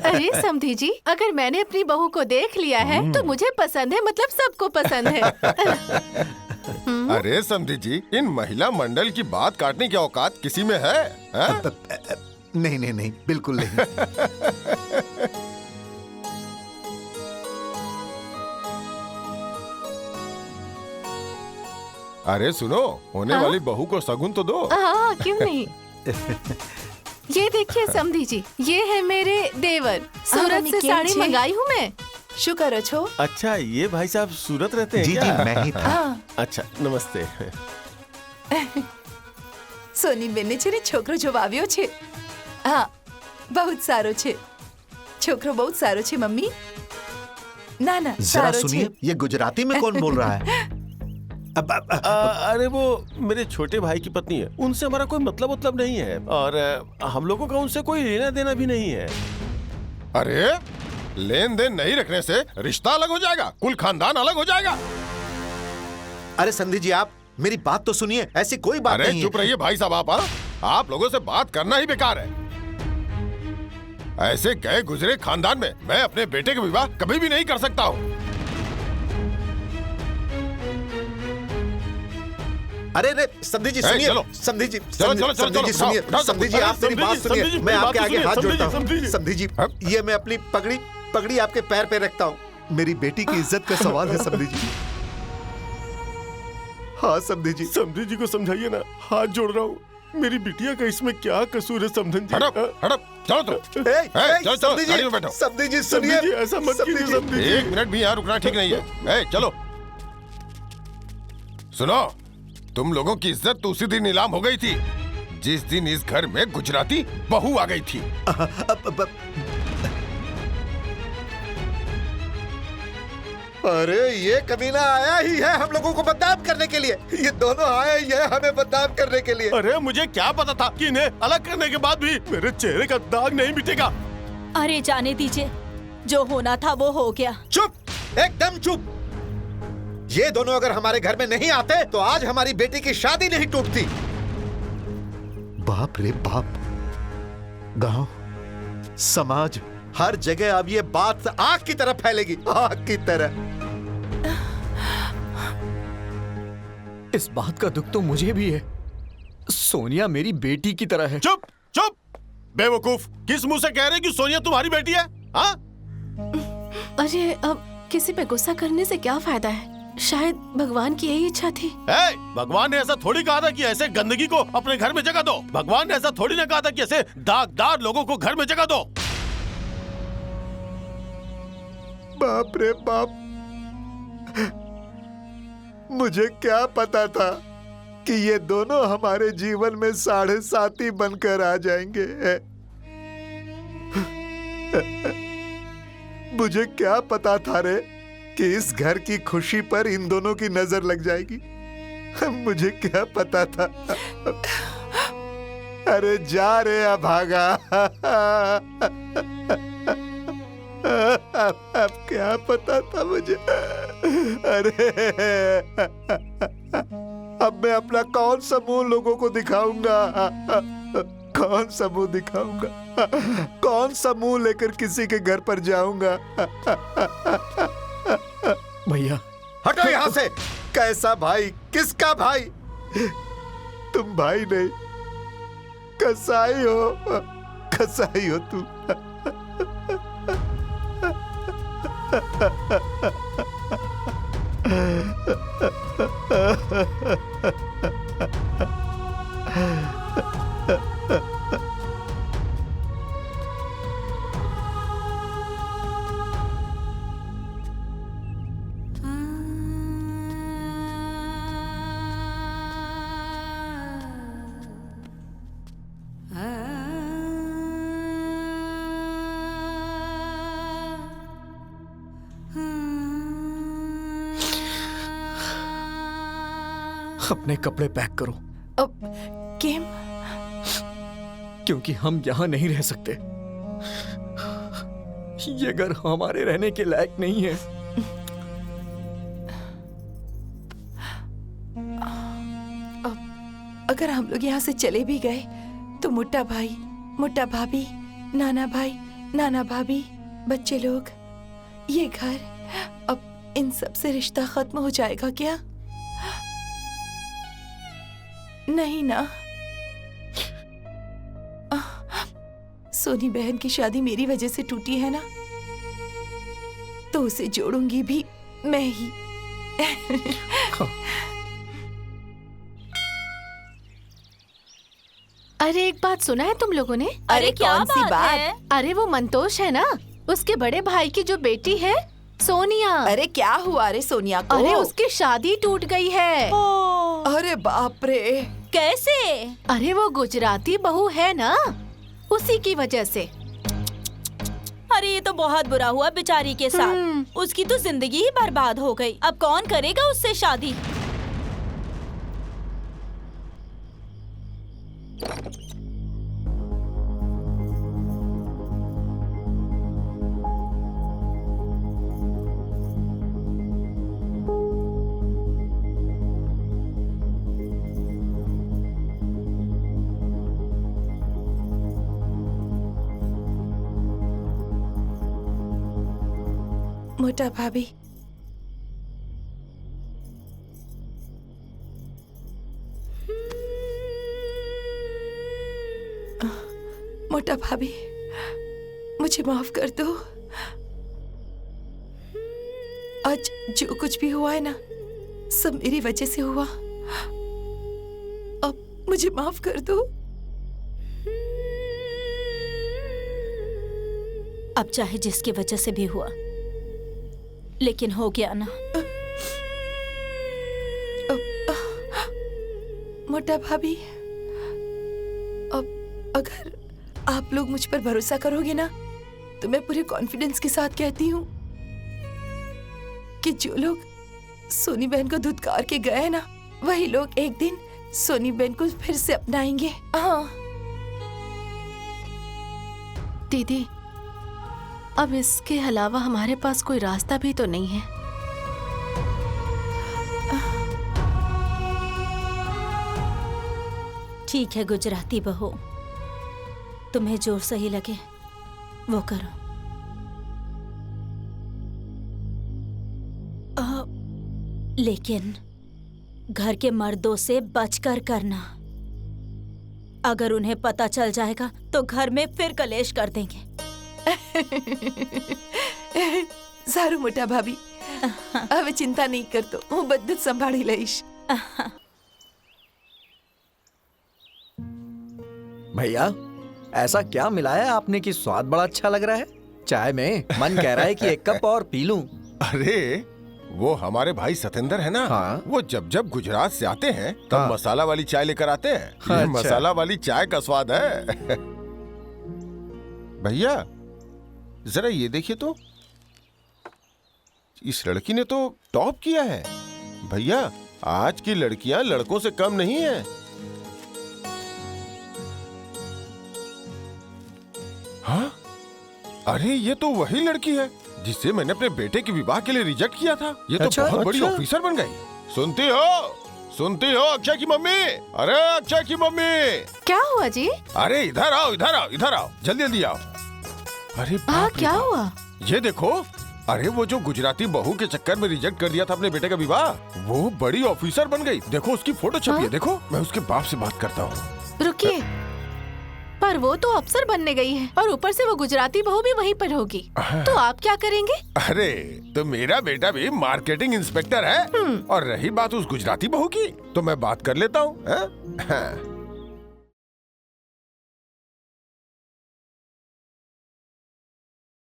अरे समधी जी, अगर मैंने अपनी बहू को देख लिया है तो मुझे पसंद है, मतलब सबको पसंद है। अरे समधी जी, इन महिला मंडल की बात काटने की औकात किसी में है? नहीं नहीं नहीं, बिल्कुल नहीं। अरे सुनो, होने वाली बहू को शगुन तो दो। हाँ, क्यों नहीं। ये देखिए समधी जी, ये है मेरे देवर। सूरत से साड़ी मंगाई हूँ मैं। शुक्र छो। अच्छा, ये भाई साहब सूरत रहते हैं जी क्या? जी, मैं ही था। अच्छा, नमस्ते। સોની બેને છે ને છોકરો જો આવ્યો છે। હા, बहुत સારો છે છોકરો, बहुत સારો છે મમ્મી। ના ના जरा સારો सुनिए, છે। ये गुजराती में कौन बोल रहा है? अरे वो मेरे छोटे भाई की पत्नी है, उनसे हमारा कोई मतलब नहीं है और हम लोगों का उनसे कोई लेना देना भी नहीं है। अरे लेन देन नहीं रखने से रिश्ता अलग हो जाएगा, कुल खानदान अलग हो जाएगा। अरे संधि जी, आप मेरी बात तो सुनिए, ऐसी कोई बात अरे नहीं चुप है। रहिए भाई साहब, आप लोगों से बात करना ही बेकार है। ऐसे गए गुजरे खानदान में मैं अपने बेटे का विवाह कभी भी नहीं कर सकता हूँ। अरे रे संधि जी सुनिए, चलो। संधि जी, चलो, चलो, संधि जी चलो, सुनिए, उठाओ, संधि जी आप मेरी बात समझी जी, सुनिए, मैं मेरी आपके बात आगे सुनिए, हाथ जोड़ता समझी जी। हूँ। संधि जी, ये मैं अपनी पगड़ी आपके पैर पे रखता हूँ। मेरी बेटी की इज्जत का सवाल है संधि जी। हाँ संधि जी। समधी जी को समझाइए ना, हाथ जोड़ रहा हूँ। मेरी बिटिया का इसमें क्या कसूर है समधन जी? हड़प हड़प, चलो तुम। चलो, चलो, गाड़ी में बैठो। संधि जी समधी सुनिए, जी ऐसा मत कीजिए समधी जी। एक मिनट भी यहाँ रुकना ठीक नहीं है। चलो सुनो, तुम लोगों की इज्जत तो उसी दिन नीलाम हो गई थी जिस दिन इस घर में गुजराती बहू आ गई थी। अरे ये कमीना आया ही है हम लोगों को बदनाम करने के लिए। ये दोनों आए ही है हमें बदनाम करने के लिए। अरे मुझे क्या पता था कि इन्हें अलग करने के बाद भी मेरे चेहरे का दाग नहीं मिटेगा। अरे जाने दीजिए, जो होना था वो हो गया। चुप, एकदम चुप। ये दोनों अगर हमारे घर में नहीं आते तो आज हमारी बेटी की शादी नहीं टूटती। बाप रे बाप, गांव, समाज, हर जगह अब ये बात आग की तरह फैलेगी, आग की तरह। इस बात का दुख तो मुझे भी है। सोनिया मेरी बेटी की तरह है। चुप चुप, बेवकूफ, किस मुंह से कह रहे कि सोनिया तुम्हारी बेटी है? हाँ? अरे अब किसी पे गुस्सा करने से क्या फायदा है? शायद भगवान की यही इच्छा थी। भगवान ने ऐसा थोड़ी कहा था कि ऐसे गंदगी को अपने घर में जगह दो। भगवान ने ऐसा थोड़ी ना कहा था कि ऐसे दागदार लोगों को घर में जगह दो। बाप रे बाप, मुझे क्या पता था कि ये दोनों हमारे जीवन में साढ़े साथी बनकर आ जाएंगे। मुझे क्या पता था रे कि इस घर की खुशी पर इन दोनों की नजर लग जाएगी। मुझे क्या पता था। अरे जा रे अभागा। अब क्या पता था मुझे। अरे अब मैं अपना कौन सा मुंह लोगों को दिखाऊंगा? कौन सा मुंह दिखाऊंगा? कौन सा मुंह लेकर किसी के घर पर जाऊंगा? भैया हटो यहाँ से। कैसा भाई? किसका भाई? तुम भाई नहीं, कसाई हो। कसाई हो तू। अपने कपड़े पैक करो। अब केम? क्योंकि हम यहाँ नहीं रह सकते। ये घर हमारे रहने के लायक नहीं है। अब अगर हम लोग यहाँ से चले भी गए तो मोटा भाई, मोटा भाभी, नाना भाई, नाना भाभी, बच्चे लोग, ये घर, अब इन सब से रिश्ता खत्म हो जाएगा क्या? नहीं ना। सोनी बहन की शादी मेरी वजह से टूटी है ना, तो उसे जोड़ूंगी भी मैं ही। अरे एक बात सुना है तुम लोगों ने? अरे क्या कौन सी बात बात? है? अरे वो मंतोष है ना, उसके बड़े भाई की जो बेटी है सोनिया। अरे क्या हुआ रे सोनिया को? अरे उसकी शादी टूट गई है। अरे बाप रे, कैसे? अरे वो गुजराती बहू है ना, उसी की वजह से। अरे ये तो बहुत बुरा हुआ बेचारी के साथ। उसकी तो जिंदगी ही बर्बाद हो गई। अब कौन करेगा उससे शादी? मोटा भाभी, मोटा भाभी, मुझे माफ कर दो। आज जो कुछ भी हुआ है ना, सब मेरी वजह से हुआ। अब मुझे माफ कर दो। अब चाहे जिसकी वजह से भी हुआ, लेकिन हो गया ना। मोटा भाभी, अब अगर आप लोग मुझ पर भरोसा करोगे ना, तो मैं पूरे कॉन्फिडेंस के साथ कहती हूँ कि जो लोग सोनी बहन को धुतकार के गए हैं ना, वही लोग एक दिन सोनी बहन को फिर से अपनाएंगे। हाँ दीदी, अब इसके अलावा हमारे पास कोई रास्ता भी तो नहीं है। ठीक है गुजराती बहू, तुम्हें जो सही लगे वो करो। लेकिन घर के मर्दों से बचकर करना। अगर उन्हें पता चल जाएगा तो घर में फिर कलेश कर देंगे। सारू मोटा भाभी, अब चिंता नहीं कर, तो હું બધું જ સંભાળી લઈશ। भैया, ऐसा क्या मिलाया आपने कि स्वाद बड़ा अच्छा लग रहा है? चाय में मन कह रहा है कि एक कप और पी लूं। अरे वो हमारे भाई सतेंद्र है ना, हाँ? वो जब जब गुजरात से आते हैं तब हाँ। मसाला वाली चाय लेकर आते हैं। ये अच्छा। मसाला वाली चाय का स्वाद है। भैया जरा ये देखिए तो, इस लड़की ने तो टॉप किया है। भैया आज की लड़कियां लड़कों से कम नहीं है। हाँ? अरे ये तो वही लड़की है जिससे मैंने अपने बेटे के विवाह के लिए रिजेक्ट किया था। ये तो अच्छा, बहुत बड़ी अच्छा। ऑफिसर बन गई। सुनती हो, सुनती हो अक्षय की मम्मी? अरे अक्षय की मम्मी, क्या हुआ जी? अरे इधर आओ, इधर आओ, इधर आओ, जल्दी जल्दी आओ। अरे हाँ बाप रे क्या बाप। हुआ? ये देखो, अरे वो जो गुजराती बहू के चक्कर में रिजेक्ट कर दिया था अपने बेटे का विवाह, वो बड़ी ऑफिसर बन गई। देखो उसकी फोटो छपी है। हाँ? देखो मैं उसके बाप से बात करता हूँ। रुकिए, पर वो तो अफसर बनने गई है और ऊपर से वो गुजराती बहू भी वहीं पर होगी, तो आप क्या करेंगे? अरे तो मेरा बेटा भी मार्केटिंग इंस्पेक्टर है। और रही बात उस गुजराती बहू की, तो मैं बात कर लेता हूँ।